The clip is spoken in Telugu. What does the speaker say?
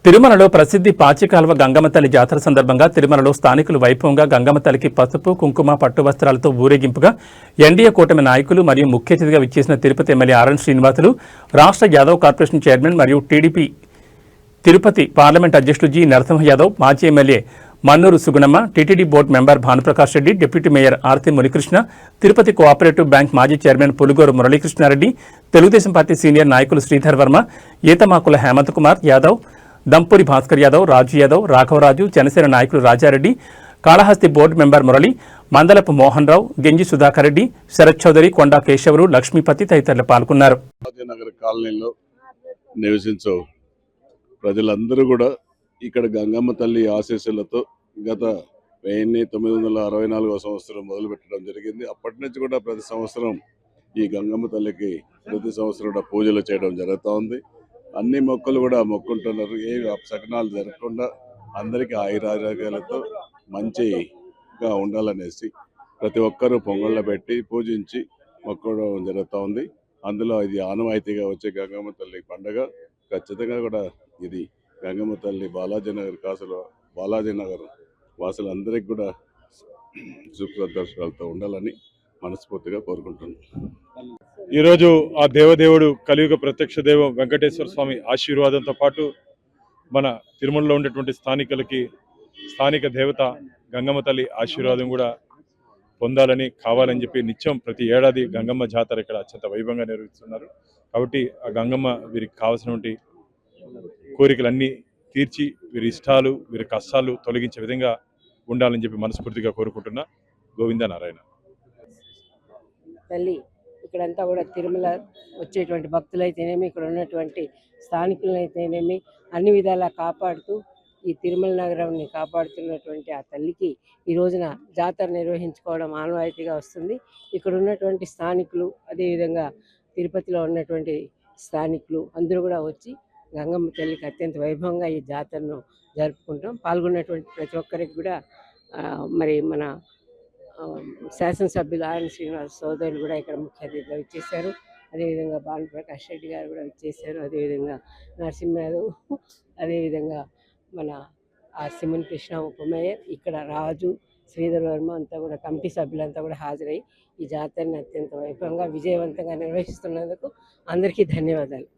తిరుమలలో ప్రసిద్ధి పాచికాల్వ గంగమ్మ తల్లి జాతర సందర్భంగా తిరుమలలో స్థానికులు వైభవంగా గంగమ్మ తల్లికి పసుపు కుంకుమ పట్టు వస్త్రాలతో ఊరేగింపుగా ఎన్డీఏ కూటమి నాయకులు మరియు ముఖ్య అతిథిగా విచ్చేసిన తిరుపతి ఎమ్మెల్యే ఆర్ఎన్ శ్రీనివాసులు, రాష్ట్ర యాదవ్ కార్పొరేషన్ చైర్మన్ మరియు టీడీపీ తిరుపతి పార్లమెంట్ అధ్యక్షులు జి నరసింహ యాదవ్, మాజీ MLA Mannuru Sugunamma, TTD board member Bhanuprakash Reddy, deputy mayor Arti Munikrishna, Tirupati cooperative bank మాజీ chairman Pulugoru Muralikrishna Reddy, Telugu Desam party senior నాయకులు శ్రీధర్ వర్మ, ఈతమాకుల హేమంత్ కుమార్ యాదవ్, దంపూరి భాస్కర్ యాదవ్, రాజు యాదవ్, రాఘవరాజు, జనసేన నాయకులు రాజారెడ్డి, కాళహస్తి బోర్డు మెంబర్ మురళి, మందలపు మోహన్ రావు, గెంజి సుధాకర్ రెడ్డి, శరత్ చౌదరి, కొండా కేశవరు, లక్ష్మీపతి తదితరులు పాల్గొన్నారు. కాలనీలో నివసించే ప్రజలందరూ కూడా ఇక్కడ గంగమ్మ తల్లి ఆశీస్సులతో గత 1964 సంవత్సరం మొదలు పెట్టడం జరిగింది. అప్పటి నుంచి కూడా ప్రతి సంవత్సరం ఈ గంగమ్మ తల్లికి ప్రతి సంవత్సరం కూడా పూజలు చేయడం జరుగుతూ ఉంది. అన్ని మొక్కలు కూడా మొక్కుంటున్నారు. ఏ అపశకనాలు జరగకుండా అందరికీ ఆయురారోగ్యాలతో మంచిగా ఉండాలనేసి ప్రతి ఒక్కరూ పొంగళ్ళ పెట్టి పూజించి మొక్కడం జరుగుతూ ఉంది. అందులో ఇది ఆనవాయితీగా వచ్చే గంగమ్మ తల్లి పండుగ. ఖచ్చితంగా కూడా ఇది గంగమ్మ తల్లి బాలాజీనగర్ వాసులందరికీ కూడా సుఖ దర్శనాలతో ఉండాలని మనస్ఫూర్తిగా కోరుకుంటున్నాను. ఈరోజు ఆ దేవదేవుడు కలియుగ ప్రత్యక్ష దైవం వెంకటేశ్వర స్వామి ఆశీర్వాదంతో పాటు మన తిరుమలలో ఉండేటువంటి స్థానిక దేవత గంగమ్మ తల్లి ఆశీర్వాదం కూడా పొందాలని కావాలని చెప్పి నిత్యం ప్రతి ఏడాది గంగమ్మ జాతర ఇక్కడ అత్యంత వైభవంగా నిర్వహిస్తున్నారు. కాబట్టి ఆ గంగమ్మ వీరికి కావాల్సినటువంటి కోరికలన్నీ తీర్చి వీరి ఇష్టాలు వీరి కష్టాలు తొలగించే విధంగా ఉండాలని చెప్పి మనస్ఫూర్తిగా కోరుకుంటున్నా. గోవింద నారాయణ. తల్లి ఇక్కడంతా కూడా తిరుమల వచ్చేటువంటి భక్తులైతేనేమి, ఇక్కడ ఉన్నటువంటి స్థానికులైతేనేమి అన్ని విధాలా కాపాడుతూ ఈ తిరుమల నగరాన్ని కాపాడుతున్నటువంటి ఆ తల్లికి ఈ రోజున జాతర నిర్వహించుకోవడం ఆనవాయితీగా వస్తుంది. ఇక్కడ ఉన్నటువంటి స్థానికులు, అదేవిధంగా తిరుపతిలో ఉన్నటువంటి స్థానికులు అందరూ కూడా వచ్చి గంగమ్మ తల్లికి అత్యంత వైభవంగా ఈ జాతరను జరుపుకుంటాం. పాల్గొన్నటువంటి ప్రతి ఒక్కరికి కూడా మరి మన శాసనసభ్యులు ఆర్ఎన్ శ్రీనివాస్ సోదరులు కూడా ఇక్కడ ముఖ్య అతిథిగా విచ్చేశారు. అదేవిధంగా భానుప్రకాష్ రెడ్డి గారు కూడా విచ్చేశారు. అదేవిధంగా నరసింహ యాదవ్, అదేవిధంగా మన సిమన్ కృష్ణ ఉపమేయర్, ఇక్కడ రాజు, శ్రీధర్ వర్మ అంతా కూడా కమిటీ సభ్యులంతా కూడా హాజరై ఈ జాతరని అత్యంత వైభవంగా విజయవంతంగా నిర్వహిస్తున్నందుకు అందరికీ ధన్యవాదాలు.